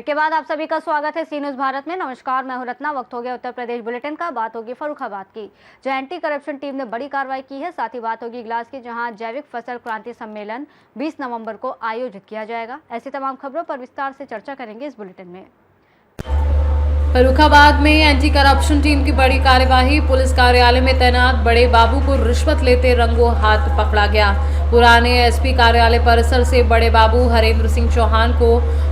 के बाद आप सभी का स्वागत है सी न्यूज़ भारत में। नमस्कार, मैं हूं रत्ना। वक्त हो गया उत्तर प्रदेश बुलेटिन का। बात होगी फर्रुखाबाद की, जहां एंटी करप्शन टीम ने बड़ी कार्रवाई की है। साथ ही बात होगी इगलास की, जहां जैविक फसल क्रांति सम्मेलन 20 नवंबर को आयोजित किया जाएगा। ऐसी तमाम खबरों पर विस्तार से चर्चा करेंगे इस बुलेटिन में। फर्रुखाबाद में एंटी करप्शन टीम की बड़ी कार्यवाही। पुलिस कार्यालय में तैनात बड़े बाबू को रिश्वत लेते रंगों हाथ पकड़ा गया। पुराने एसपी कार्यालय परिसर से बड़े बाबू हरेंद्र सिंह चौहान को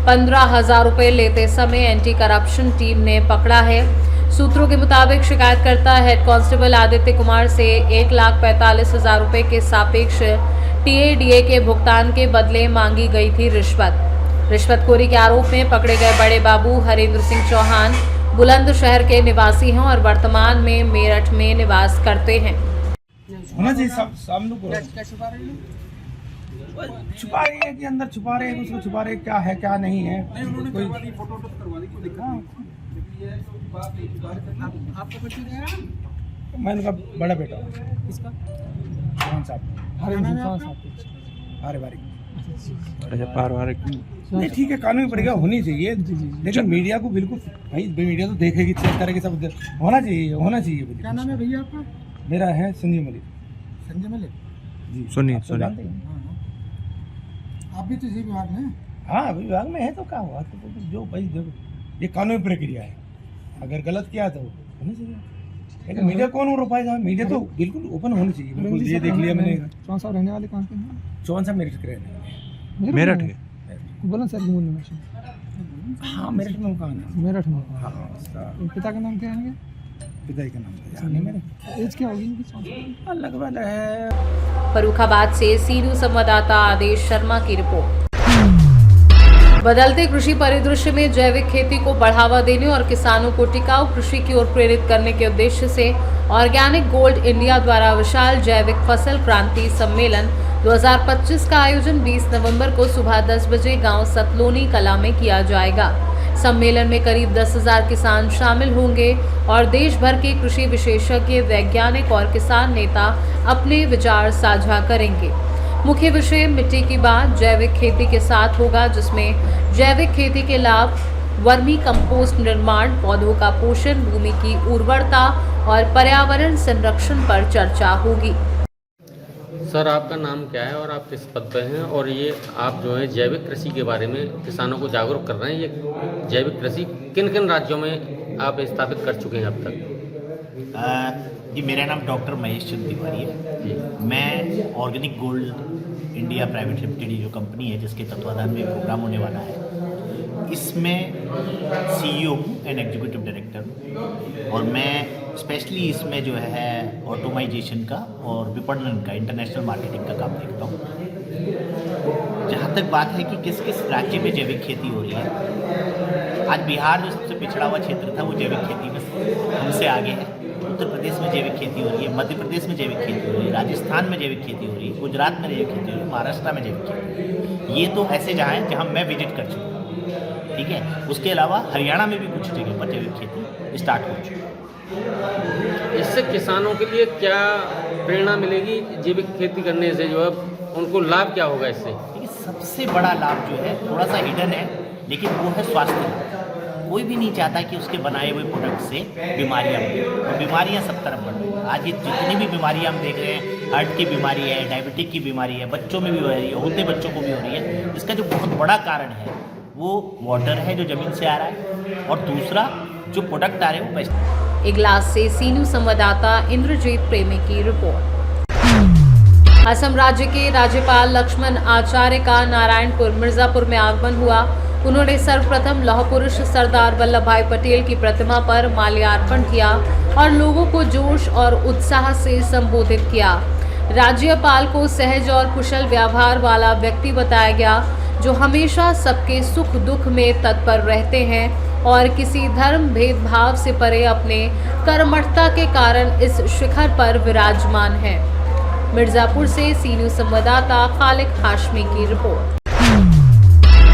15,000 रुपए लेते समय एंटी करप्शन टीम ने पकड़ा है। सूत्रों के मुताबिक शिकायतकर्ता हेड कांस्टेबल आदित्य कुमार से 1,45,000 रुपए के सापेक्ष टीएडीए के भुगतान के बदले मांगी गई थी रिश्वतखोरी के आरोप में पकड़े गए बड़े बाबू हरेंद्र सिंह चौहान बुलंदशहर के निवासी हैं और वर्तमान में मेरठ में निवास करते हैं। होना चाहिए सब लोग छुपा रही है कि अंदर छुपा रहे हैं, उसको छुपा रहे क्या है क्या नहीं है। कोई फोटो करवा दी, मैं उनका बड़ा बेटा हूँ। किसका? पारिवारिक। अच्छा, पारिवारिक नहीं, ठीक है, कानूनी प्रक्रिया होनी चाहिए, लेकिन मीडिया को बिल्कुल भाई, मीडिया तो देखेगी, चेक करेगी, सब होना चाहिए। क्या नाम है भैया आपका? मेरा है संजय मलिक जी। सुनिए आप भी तो इसी विभाग में? हाँ, विभाग में है तो क्या हुआ, तो जो भाई देखो ये कानूनी प्रक्रिया है, अगर गलत किया तो होनी चाहिए, लेकिन मीडिया कौन रोक पाएगा? मीडिया तो बिल्कुल ओपन होनी चाहिए। बिल्कुल ये देख लिया मैंने। चौहान साहब रहने वाले कहाँ के हैं? चौहान साहब मेरठ के रहने वाले। मेरठ है? बोलन सर की हाँ, मेरठ में मकान है। मेरठ में? हाँ, उसका पिता का नाम क्या है? पिताजी का नाम है मेरे। एज क्या होगी इनकी? लगभग है। फर्रुखाबाद से सी न्यूज़ संवाददाता आदेश शर्मा की रिपोर्ट। बदलते कृषि परिदृश्य में जैविक खेती को बढ़ावा देने और किसानों को टिकाऊ कृषि की ओर प्रेरित करने के उद्देश्य से ऑर्गेनिक गोल्ड इंडिया द्वारा विशाल जैविक फसल क्रांति सम्मेलन 2025 का आयोजन 20 नवंबर को सुबह 10 बजे गांव सतलोनी कला में किया जाएगा। सम्मेलन में करीब 10,000 किसान शामिल होंगे और देश भर के कृषि विशेषज्ञ, वैज्ञानिक और किसान नेता अपने विचार साझा करेंगे। मुख्य विषय मिट्टी की बात जैविक खेती के साथ होगा, जिसमें जैविक खेती के लाभ, वर्मी कंपोस्ट निर्माण, पौधों का पोषण, भूमि की उर्वरता और पर्यावरण संरक्षण पर चर्चा होगी। सर, आपका नाम क्या है और आप किस पद पर हैं? और ये आप जो है जैविक कृषि के बारे में किसानों को जागरूक कर रहे हैं, ये जैविक कृषि किन किन राज्यों में आप स्थापित कर चुके हैं अब तक? जी, मेरा नाम डॉक्टर महेश चंद्र तिवारी है। मैं organic gold India private limited जो कंपनी है, जिसके तत्वाधान में प्रोग्राम होने वाला है, इसमें सीईओ हूँ एंड एग्जीक्यूटिव डायरेक्टर, और मैं स्पेशली इसमें जो है ऑटोमाइजेशन का और विपणन का, इंटरनेशनल मार्केटिंग का काम देखता हूँ। जहाँ तक बात है कि किस किस राज्य में जैविक खेती हो रही है, आज बिहार जो सबसे पिछड़ा हुआ क्षेत्र था वो जैविक खेती में हमसे आगे है। उत्तर प्रदेश में जैविक खेती हो रही है, मध्य प्रदेश में जैविक खेती हो रही है, राजस्थान में जैविक खेती हो रही है, गुजरात में जैविक खेती हो रही है, महाराष्ट्र में जैविक खेती हो रही है। ये तो ऐसे जहाँ हैं जहाँ मैं विजिट कर चुका हूँ, ठीक है। उसके अलावा हरियाणा में भी कुछ जगह पर जैविक खेती स्टार्ट हो चुकी है। इससे किसानों के लिए क्या प्रेरणा मिलेगी? जैविक खेती करने से जो है उनको लाभ क्या होगा इससे? देखिए, सबसे बड़ा लाभ जो है थोड़ा सा हिडन है, लेकिन वो है स्वास्थ्य लाभ। कोई भी नहीं चाहता कि उसके बनाए हुए प्रोडक्ट से बीमारियां हों, और बीमारियां सब तरफ बढ़ रही हैं। आज ये जितनी भी बीमारियां हम देख रहे हैं, हार्ट की बीमारी है, डायबिटिक की बीमारी है, बच्चों में भी हो रही है, होते बच्चों को भी हो रही है। इसका जो बहुत बड़ा कारण है वो वाटर है जो ज़मीन से आ रहा है, और दूसरा जो प्रोडक्ट आ रहे हैं वो पेस्टिसाइड। इगलास से सी न्यूज़ संवाददाता इंद्रजीत प्रेमी की रिपोर्ट। असम राज्य के राज्यपाल लक्ष्मण आचार्य का नारायणपुर मिर्जापुर में आगमन हुआ। उन्होंने सर्वप्रथम लौह पुरुष सरदार वल्लभ भाई पटेल की प्रतिमा पर माल्यार्पण किया और लोगों को जोश और उत्साह से संबोधित किया। राज्यपाल को सहज और कुशल व्यवहार वाला व्यक्ति बताया गया, जो हमेशा सबके सुख दुख में तत्पर रहते हैं और किसी धर्म भेदभाव से परे अपने कर्मठता के कारण इस शिखर पर विराजमान है। मिर्जापुर से सी न्यूज़ संवाददाता खालिक हाशमी की रिपोर्ट।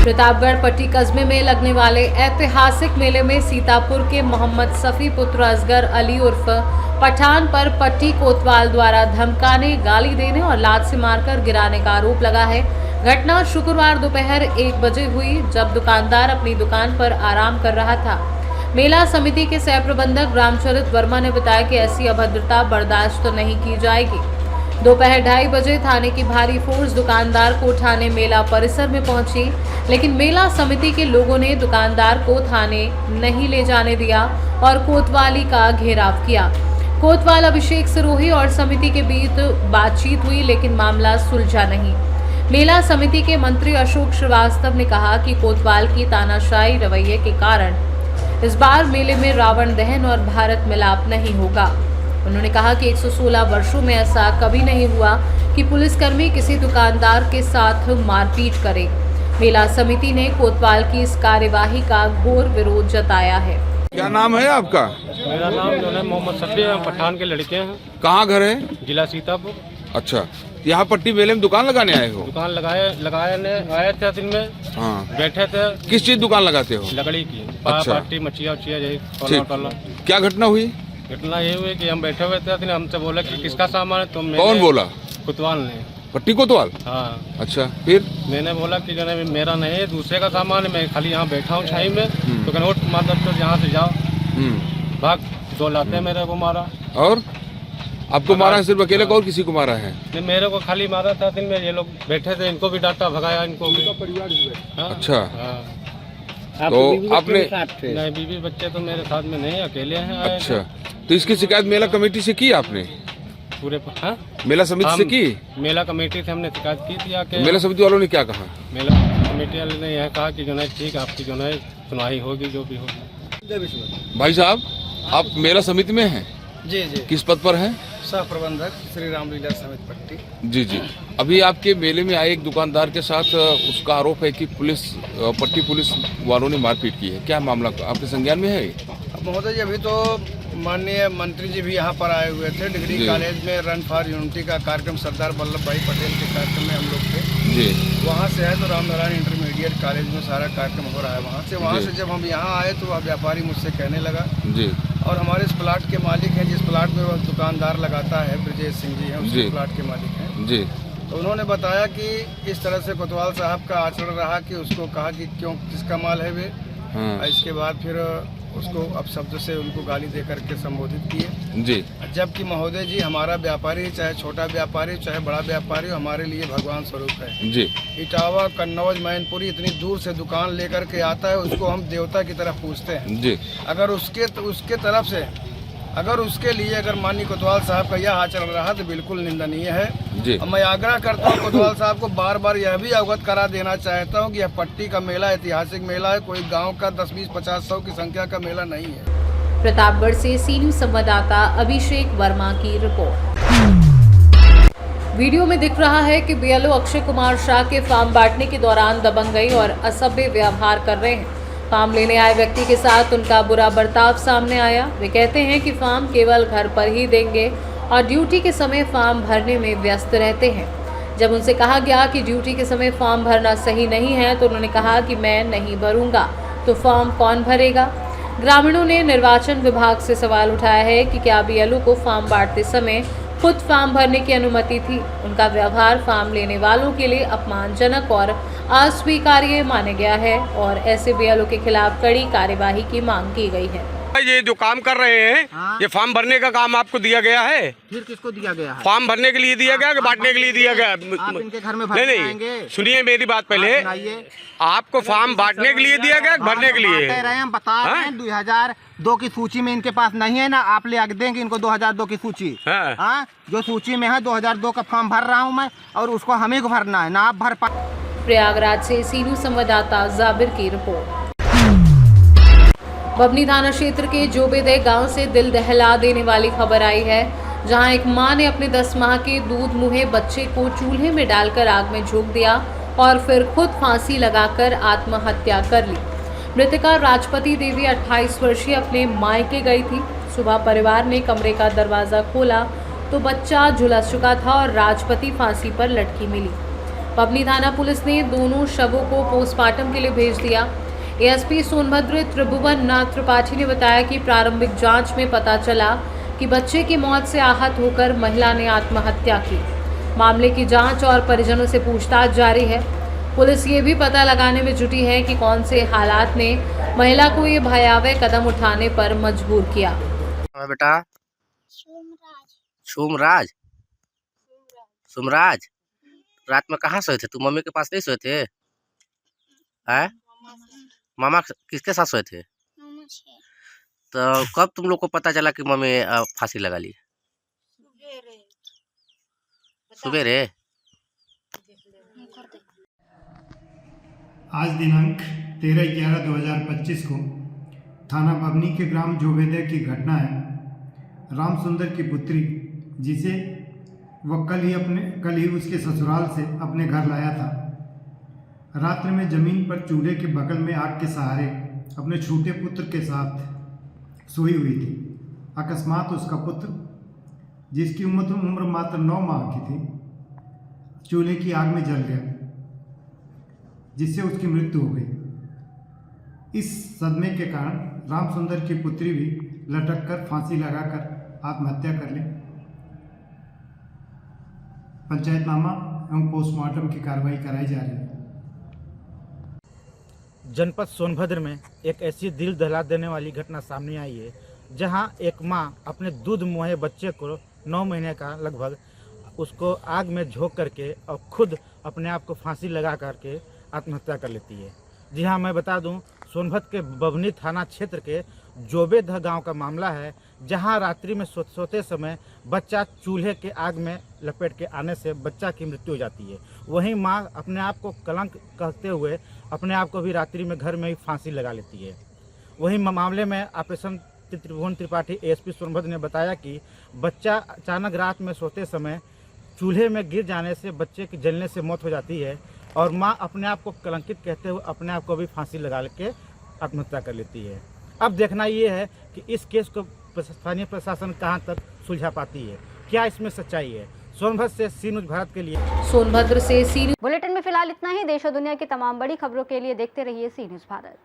प्रतापगढ़ पट्टी कस्बे में लगने वाले ऐतिहासिक मेले में सीतापुर के मोहम्मद सफ़ी पुत्र असगर अली उर्फ पठान पर पट्टी कोतवाल द्वारा धमकाने, गाली देने और लात से मारकर गिराने का आरोप लगा है। घटना शुक्रवार दोपहर 1 बजे हुई, जब दुकानदार अपनी दुकान पर आराम कर रहा था। मेला समिति के सह प्रबंधक रामचरित वर्मा ने बताया कि ऐसी अभद्रता बर्दाश्त नहीं की जाएगी। दोपहर 2:30 बजे थाने की भारी फोर्स दुकानदार को उठाने मेला परिसर में पहुंची, लेकिन मेला समिति के लोगों ने दुकानदार को थाने नहीं ले जाने दिया और कोतवाली का घेराव किया। कोतवाल अभिषेक सिरोही और समिति के बीच बातचीत हुई, लेकिन मामला सुलझा नहीं। मेला समिति के मंत्री अशोक श्रीवास्तव ने कहा कि कोतवाल की तानाशाही रवैये के कारण इस बार मेले में रावण दहन और भारत मिलाप नहीं होगा। उन्होंने कहा कि 116 वर्षों में ऐसा कभी नहीं हुआ कि पुलिसकर्मी किसी दुकानदार के साथ मारपीट करे। मेला समिति ने कोतवाल की इस कार्यवाही का घोर विरोध जताया है। क्या नाम है आपका? मेरा नाम जो है मोहम्मद सब्बी है, पठान के लड़के हैं। कहाँ घर है? जिला सीतापुर। अच्छा, यहाँ पट्टी मेले में दुकान लगाने आए हो? दुकान आए थे दिन में। हाँ। बैठे थे। किस चीज दुकान लगाते हो? लकड़ी की। अच्छा। पट्टी मछिया उछिया ठीक। क्या घटना हुई? घटना ये हुई कि हम बैठे हुए थे, हमसे बोला कि किसका सामान है, तो कौन बोला? कोतवाल ने। पट्टी कोतवाल? हाँ। अच्छा, फिर? मैंने बोला कि जो है मेरा नहीं है, दूसरे का सामान है, मैं खाली यहाँ बैठा हूँ छाई में। तो कहना उठ मतलब तो यहाँ से जाओ। भाग। 2 लाते मेरे को मारा। और आपको मारा है? सिर्फ अकेले को और किसी को मारा है? नहीं, मेरे को खाली मारा था। दिन में ये लोग बैठे थे, इनको भी डांटा, भगाया इनको भी। हाँ? अच्छा। हाँ। तो आपने? नहीं, बीवी बच्चे तो मेरे साथ में नहीं, अकेले हैं। अच्छा, तो इसकी शिकायत मेला कमेटी से की आपने? पूरे। हाँ? मेला समिति से की? मेला कमेटी से हमने शिकायत की थी आके। मेला समिति वालों ने क्या कहा? मेला कमेटी वाले ने यह कहा कि जो है ठीक, आपकी जो है सुनवाई होगी, जो भी होगी। भाई साहब, आप मेला समिति में हैं? जी जी। किस पद पर हैं? सह प्रबंधक श्री रामलीला समिति पट्टी। जी जी। अभी आपके मेले में आए एक दुकानदार के साथ उसका आरोप है कि पट्टी पुलिस वालों ने मारपीट की है। क्या मामला आपके संज्ञान में है? महोदय जी, अभी तो माननीय मंत्री जी भी यहाँ पर आए हुए थे। डिग्री कॉलेज में रन फॉर यूनिटी का कार्यक्रम सरदार वल्लभ भाई पटेल के कार्यक्रम में हम लोग थे जी। वहाँ से है तो रामनारायण इंटरमीडिएट कॉलेज में सारा कार्यक्रम हो रहा है वहाँ से जब हम यहाँ आए तो वह व्यापारी मुझसे कहने लगा जी। और हमारे इस प्लाट के मालिक हैं, जिस प्लाट में वह दुकानदार लगाता है, ब्रजेश सिंह जी हैं, उसी प्लाट के मालिक हैं जी। तो उन्होंने बताया कि इस तरह से कोतवाल साहब का आचरण रहा कि उसको कहा कि क्यों, किसका माल है वे। हाँ। इसके बाद फिर उसको अपशब्द से उनको गाली दे करके संबोधित किए जी। जबकि महोदय जी, हमारा व्यापारी चाहे छोटा व्यापारी चाहे बड़ा व्यापारी हमारे लिए भगवान स्वरूप है जी। इटावा, कन्नौज, मैनपुरी इतनी दूर से दुकान लेकर के आता है, उसको हम देवता की तरफ पूछते हैं जी। अगर उसके तरफ से अगर उसके लिए अगर माननीय कोतवाल साहब का यह आचरण रहा तो बिल्कुल निंदनीय है जी। मैं आग्रह करता हूँ कोतवाल साहब को बार बार यह भी अवगत करा देना चाहता हूँ कि यह पट्टी का मेला ऐतिहासिक मेला है, कोई गांव का 10, 20, 50, 100 की संख्या का मेला नहीं है। प्रतापगढ़ से सी न्यूज संवाददाता अभिषेक वर्मा की रिपोर्ट। वीडियो में दिख रहा है कि बीएलओ अक्षय कुमार शाह के फार्म बांटने के दौरान दबंगई और असभ्य व्यवहार कर रहे हैं। फार्म लेने आए व्यक्ति के साथ उनका बुरा बर्ताव सामने आया। वे कहते हैं कि फार्म केवल घर पर ही देंगे और ड्यूटी के समय फार्म भरने में व्यस्त रहते हैं। जब उनसे कहा गया कि ड्यूटी के समय फार्म भरना सही नहीं है तो उन्होंने कहा कि मैं नहीं भरूंगा, तो फार्म कौन भरेगा। ग्रामीणों ने निर्वाचन विभाग से सवाल उठाया है कि क्या बीएलओ को फार्म बांटते समय खुद फार्म भरने की अनुमति थी। उनका व्यवहार फार्म लेने वालों के लिए अपमानजनक और अस्वीकार्य माना गया है और ऐसे बीएलओ के खिलाफ कड़ी कार्यवाही की मांग की गई है। ये जो काम कर रहे हैं ये फॉर्म भरने का काम आपको दिया गया है? फिर किसको दिया गया है? फॉर्म भरने के लिए दिया गया कि बांटने के लिए दिया गया? आप इनके घर में भरने नहीं आएंगे? सुनिए मेरी बात पहले, आपको फॉर्म बांटने के लिए दिया गया भरने के लिए? हम बता रहे हैं 2002 की सूची में इनके पास नहीं है ना, आप ले आके देंगे इनको 2002 की सूची। हाँ, जो सूची में है 2002 का फॉर्म भर रहा हूँ मैं और उसको हमें को भरना है ना, आप भर पा। प्रयागराज से सी न्यूज संवाददाता जाबिर की रिपोर्ट। बबनी थाना क्षेत्र के जोबेदे गांव से दिल दहला देने वाली खबर आई है, जहां एक मां ने अपने 10 माह के दूध मुहे बच्चे को चूल्हे में डालकर आग में झोंक दिया और फिर खुद फांसी लगाकर आत्महत्या कर ली। मृतका राजपति देवी 28 वर्षीय अपने मायके गई थी। सुबह परिवार ने कमरे का दरवाजा खोला तो बच्चा झुलस चुका था और राजपति फांसी पर लटकी मिली। बबनी थाना पुलिस ने दोनों शवों को पोस्टमार्टम के लिए भेज दिया। एएसपी सोनभद्र त्रिभुवन नाथ त्रिपाठी ने बताया कि प्रारंभिक जांच में पता चला कि बच्चे की मौत से आहत होकर महिला ने आत्महत्या की। मामले की जांच और परिजनों से पूछताछ जारी है। पुलिस ये भी पता लगाने में जुटी है कि कौन से हालात ने महिला को ये भयावह कदम उठाने पर मजबूर किया। बेटा सोमराज सोमराज रात में कहाँ सोए थे? तू मम्मी के पास नहीं सोए थे? हैं? मामा किसके साथ सोए थे? तो कब तुम लोग को पता चला कि मम्मी फांसी लगा ली? सुबेरे। आज दिनांक 13/11/2025 को थाना बभनी के ग्राम जोबेदे की घटना है। राम सुंदर की पुत्री जिसे वह कल ही उसके ससुराल से अपने घर लाया था, रात्रि में जमीन पर चूल्हे के बगल में आग के सहारे अपने छोटे पुत्र के साथ सोई हुई थी। अकस्मात उसका पुत्र, जिसकी उम्र मात्र 9 माह की थी, चूल्हे की आग में जल गया, जिससे उसकी मृत्यु हो गई। इस सदमे के कारण राम सुंदर की पुत्री भी लटक कर फांसी लगाकर आत्महत्या कर ली। पंचायतनामा एवं पोस्टमार्टम की कार्रवाई कराई जा रही है। जनपद सोनभद्र में एक ऐसी दिल दहला देने वाली घटना सामने आई है, जहां एक मां अपने दूध मुहे बच्चे को 9 महीने का लगभग उसको आग में झोंक करके और खुद अपने आप को फांसी लगा करके आत्महत्या कर लेती है। जी हाँ, मैं बता दूं, सोनभद्र के बभनी थाना क्षेत्र के जोबेदह गांव का मामला है, जहां रात्रि में सोते समय बच्चा चूल्हे के आग में लपेट के आने से बच्चा की मृत्यु हो जाती है। वहीं मां अपने आप को कलंक कहते हुए अपने आप को भी रात्रि में घर में ही फांसी लगा लेती है। वहीं मामले में ऑपरेशन त्रिभुवन त्रिपाठी एसपी सोनभद्र ने बताया कि बच्चा अचानक रात में सोते समय चूल्हे में गिर जाने से बच्चे की जलने से मौत हो जाती है और मां अपने आप को कलंकित कहते हुए अपने आप को भी फांसी लगा के आत्महत्या कर लेती है। अब देखना ये है कि इस केस को स्थानीय प्रशासन कहां तक सुलझा पाती है, क्या इसमें सच्चाई है। सोनभद्र से सी न्यूज़ भारत के लिए सोनभद्र से सी बुलेटिन में फिलहाल इतना ही। देश और दुनिया की तमाम बड़ी खबरों के लिए देखते रहिए सी न्यूज़ भारत।